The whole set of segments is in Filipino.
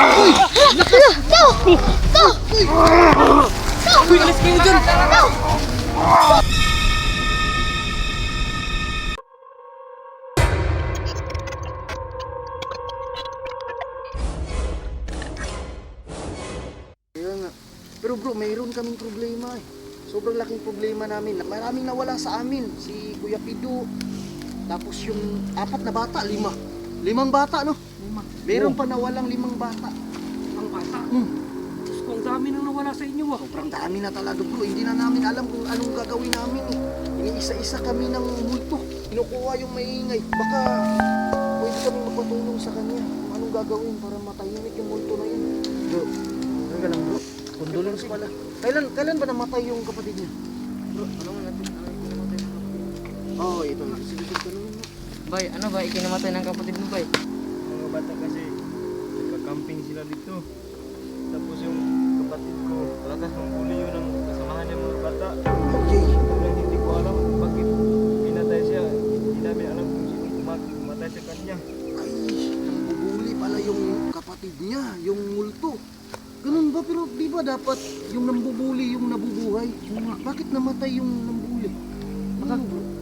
Uy! Lakas! Go! Go! Uy, alis kayo dyan! Go! Pero bro, mayroon kaming problema eh. Sobrang laking problema namin. Maraming nawala sa amin. Si Kuya Pido. Tapos yung 4 na bata, 5. 5 bata, no? 5. Meron pa nawalang 5 bata. 5 bata? Diyos ko, ang dami nang nawala sa inyo ah. Sobrang dami na talaga bro. Hindi na namin alam kung anong gagawin namin eh. Iniisa-isa kami ng multo. Kinukuha yung maingay. Baka pwede kami magpatulong sa kanya. Kung anong gagawin para matahimik yung multo na yun. Bro, teka lang bro. Condolence pala. Kailan ba namatay yung kapatid niya? Bro, ano nga natin? Ano yung kinamatay ng kapatid mo? Oo, ito na. Sige, tanongin mo. Bay, ano ba? Ikinamatay ng kapatid mo, bay? Mga bata kasi nagka-camping sila dito. Tapos yung kapatid ko, lakas ng huli yun ang kasamahan niya mga bata. Okay. Nang hindi ko alam bakit pinatay siya. Hindi namin alam kung sino tumatay sa kanya. Ay, nambubuli pala yung kapatid niya, yung multo. Ganun ba? Pero di ba dapat yung nambubuli yung nabubuhay? Bakit namatay yung nambuli?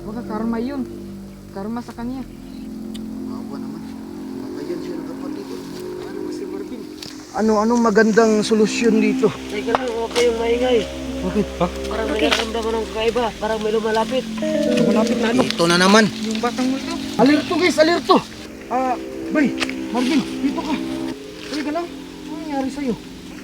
Baka karma yun. Karma sa kanya. Mawa naman. Matayan siya ng kapatid ko. Ano ba si Marvin? Anong magandang solusyon dito? Teka lang, huwag kayong maingay. Bakit? Parang may nararamdaman ng kakaiba. Parang may lumalapit. Malapit na ano? Ito na naman. Yung batang mo ito. Alerto guys, alerto! Bay, Marvin, dito ka. Halika lang. Ano nangyari sa'yo?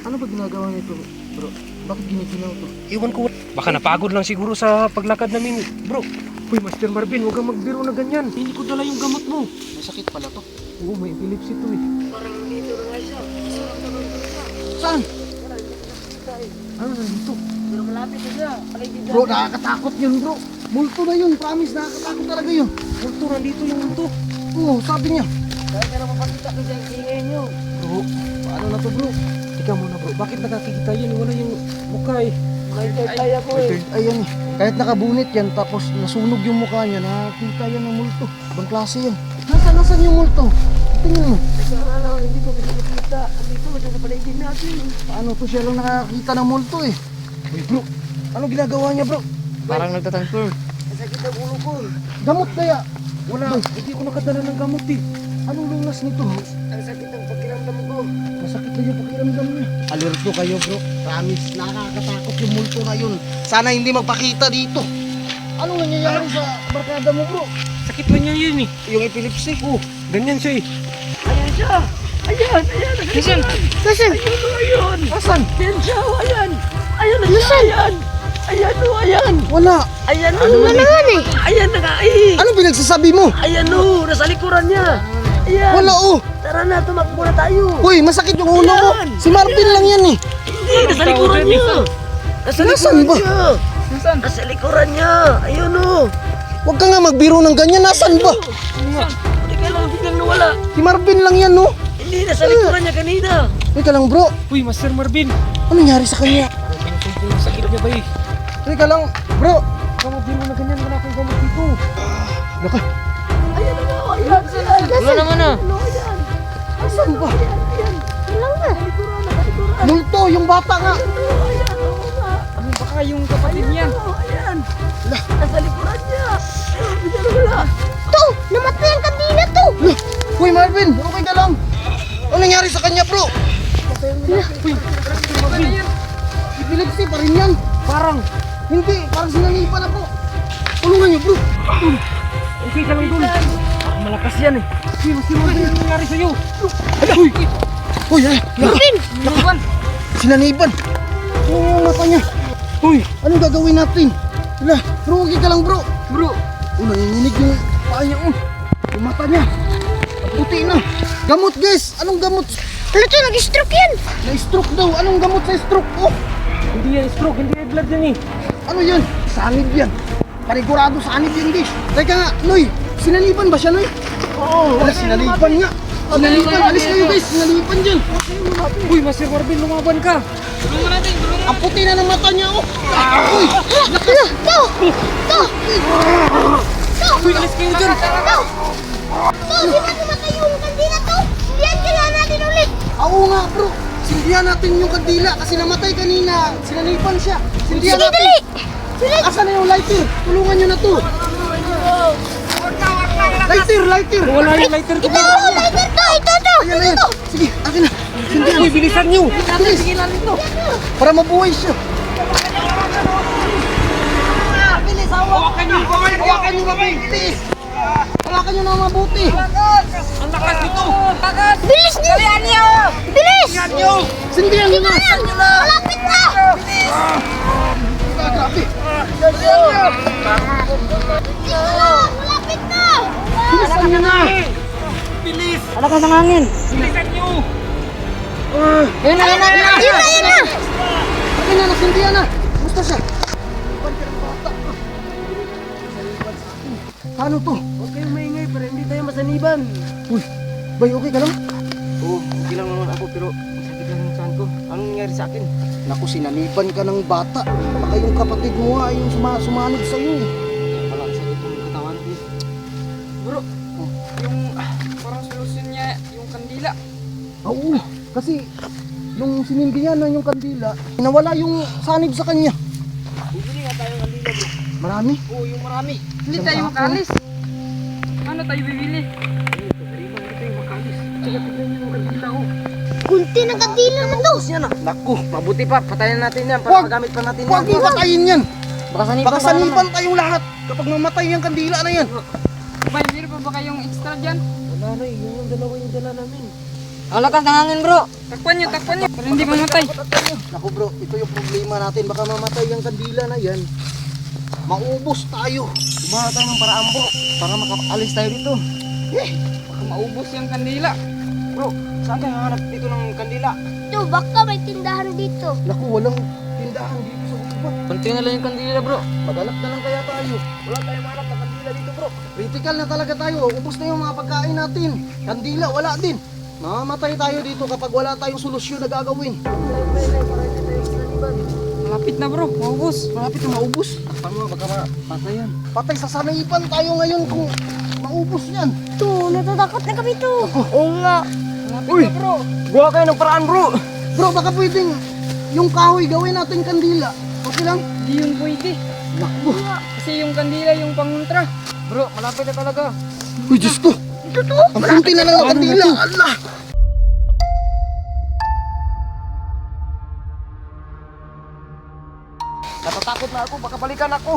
Ano ba ginagawa nito, bro? Bakit giniginaw to? Iwan ko. Baka napagod lang siguro sa paglakad namin, bro. Uy, Master Marvin, huwag kang magbiro na ganyan. Hindi ko dala yung gamot mo. May sakit pala to. Oo, may epilepsy to eh. Parang dito na nga siya. Saan? Ano nandito? Pero malapit na siya. Paligid na. Bro, nakakatakot yun bro. Multo na yun, promise, nakakatakot talaga yun. Multo, nandito yung multo. Oo, sabi niya. Kaya ka na mapakita kasi ang ingay niyo. Bro, Paano na to bro? tika muna bro. Bakit nakakikita yun? Wala yung mukha eh. May kaya ko eh. Ayan eh. Kahit nakabunit yan, tapos nasunog yung mukha niya, nakakita yan ng multo. Ibang klase yan. Nasaan yung multo? Tingnan mo. Teka lang, hindi ko makikita. Dito, sa paligid natin. Paano to siya lang nakakita ng multo eh? Uy bro, ano ginagawa niya bro? Parang nagtatransfer. Masakit ang ulo ko. Gamot kaya? Wala, hindi ko nakadala ng gamot eh. Anong lunas nito? Ang sakit ang pakiramdam ko. Masakit na yung pakiramdam niya. Alerto kayo bro. Promise, nakakatakot yung multo na yun. Sana hindi magpakita dito. Anong nangyayari sa barkada mo bro? Sakit man niya yun eh. Yung epilepsy. Oh, ganyan siya eh. Ayan siya. Ayan. Nasaan? Nasaan? Ayun. Nasaan? Ayan siya. Ayan. Ayan na siya. Ayan. Ayan o. Ayan. Wala. Ayan o. Naman eh. Ayan nakaihig. Anong pinagsasabi mo? Ayan o. Nasa likuran niya. Ayan. Wala oh. Tara na. Tumakbo na tayo. Uy, masakit yung ulo ko. Ayan. Si Marvin lang yan eh. Hindi. Nasa likuran niya. Nasa Nasaan likuran ba? niya. Nasaan? Nasa likuran niya. Ayun o. Huwag ka nga magbiro ng ganyan. Nasaan ba? Hindi ka lang biglang nawala. Si Marvin lang yan no. Hindi. Nasa likuran niya kanina. Teka lang bro. Uy, Master Marvin. Ano nangyari sa kanya? Parang sumusunod yung sakit niya ba eh. Teka lang bro. Kamabiro na ganyan, wala akong gamot dito. Naka. Ayan na o. Ayan. Wala naman ah. Ano ayan? Nasaan ba? Ayan. Wala na. Nasa likuran. Multo, yung bata nga. Ayan o. Ano baka yung kapatid niya? Ayan. Nasa likuran niya. Ayun. Bigyan na wala. To, namatay ang kanina to. Uy Marvin, okay ka lang? Ano nangyari sa kanya bro? Uy, Marvin. Epilepsy pa rin yan. Parang. Hindi, parang sinangipan na po. Tulungan niyo bro. Okay ka lang dun. Parang malakas yan eh. Uy, Master Marvin, ano nangyari sa'yo? Uy! Uy, Marvin! Nakuan! Sinaniban. Oo, mata niya. Uy! Anong gagawin natin? Wala, pero okay ka lang bro. Bro! Nanginginig yung paa niya. Yung mata niya. Ang puti na. Gamot guys, anong gamot? Ano to? Nag-stroke yan! Na-stroke daw. Anong gamot sa stroke? Oh, Hindi yan stroke, hindi yan blood yan eh. ano yan? Sanib yan. Panigurado sanib yan guys. Teka nga, Noy. Sinalipan ba siya, Noy? Oo. Wala, sinalipan nga. Sinalipan. Alis kayo guys. Sinalipan dyan. Uy, Master Marvin, lumaban ka. Ang puti na ng mata niya, oh. Uy, Ano? To! To! Uy, alis kayo dyan. To! To! Di ba namatay yung kanina to? Yan, kailangan natin ulit! Oo nga bro, sindihan natin yung kandila kasi namatay kanina. Sinanipan siya. Sindihan Sige, natin. dali! Dali! Asan na yung lighter? Tulungan nyo na to. Lighter! Wala yung lighter ko. Ito! Lighter to! Ito! Ayan na yan. Sige, akin na. Sindihan. Uy, bilisan nyo. Bilis. Para mabuhay siya. Bilis, hawakan nyo. Hawakan nyo mabuti. Hawakan nyo na mabuti. Ang lakas nito. Bilis niyo! Dalian niyo! Bilis! Sindihan nyo na. Malapit na! Ah, grabe. Malapit na! Bilisan nyo na. Alakas ng hangin. Bilisan nyo. Ayun na! Akin na, nasindihan na. Gusto siya. Iban ka ng bata. Paano to? Huwag kayong maingay para hindi tayo masaniban. Uy, bay, okay ka lang? Oo, okay lang naman ako pero sakit lang yung saan ko. Anong nangyari sa akin? Naku, sinaniban ka ng bata. Baka yung kapatid mo nga yung sumanod sa'yo. Wala ang sakit ng katawan ko. Bro, yung parang solusyon niya yung kandila. Oo, kasi nung sinindi niya na yung kandila, nawala yung sanib sa kanya. Bibili nga tayo ng kandila bro. Marami. Oo, yung marami. Hindi Isang tayo sako. makalis. Ano tayo bibili? Kagariban dito yung makalis. Tsaka tignan nyo yung kandila ko. Kunti ng kandila na to! Tapos yan ah. Naku, mabuti pa. Patayin natin yan para Huwag. magamit pa natin Huwag yan. mo patayin yan. Baka saniban Baka saniban tayong lahat kapag namatay yung kandila na yan. Bay, meron pa ba kayong extra dyan? Wala na eh. Yun yung dalawa yung dala namin. Ang lakas ng hangin bro. Takpan niyo. Para hindi mamatay. Naku bro, ito yung problema natin. Baka mamatay yung kandila na yan. Maubos tayo. Gumawa tayo ng paraan bro. Para makaalis tayo dito. Baka maubos yung kandila. Bro, saan tayo hanap dito ng kandila? Ito, baka may tindahan dito. Naku, walang tindahan dito sa gubat. Kunti na lang yung kandila bro. Maghanap na lang kaya tayo. Wala tayong hanap ng kandila dito bro. Critical na talaga tayo. Ubos na yung mga pagkain natin. Kandila, wala din. Mamamatay tayo dito kapag wala tayong solusyon na gagawin. Malapit na bro, maubos. Malapit na maubos. Paano baka mapatay yan? Patay sa sanayipan tayo ngayon kung maubos yan. Ito, natatakot na kami to. Oo nga. Malapit na bro. Gawa kayo ng paraan bro. Bro, baka pwedeng yung kahoy gawin natin kandila. Okay lang? Hindi yung pwede. Naku. Kasi yung kandila yung panguntra. Bro, malapit na talaga. Uy, Diyos ko. Ito to. Ang kunti na lang ang kandila. Allah. Natatakot na ako. Baka balikan ako.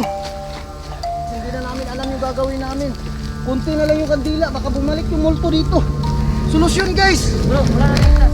Hindi na namin alam yung gagawin namin. Kunti na lang yung kandila. Baka bumalik yung multo dito. Solusyon guys. Bro, wala na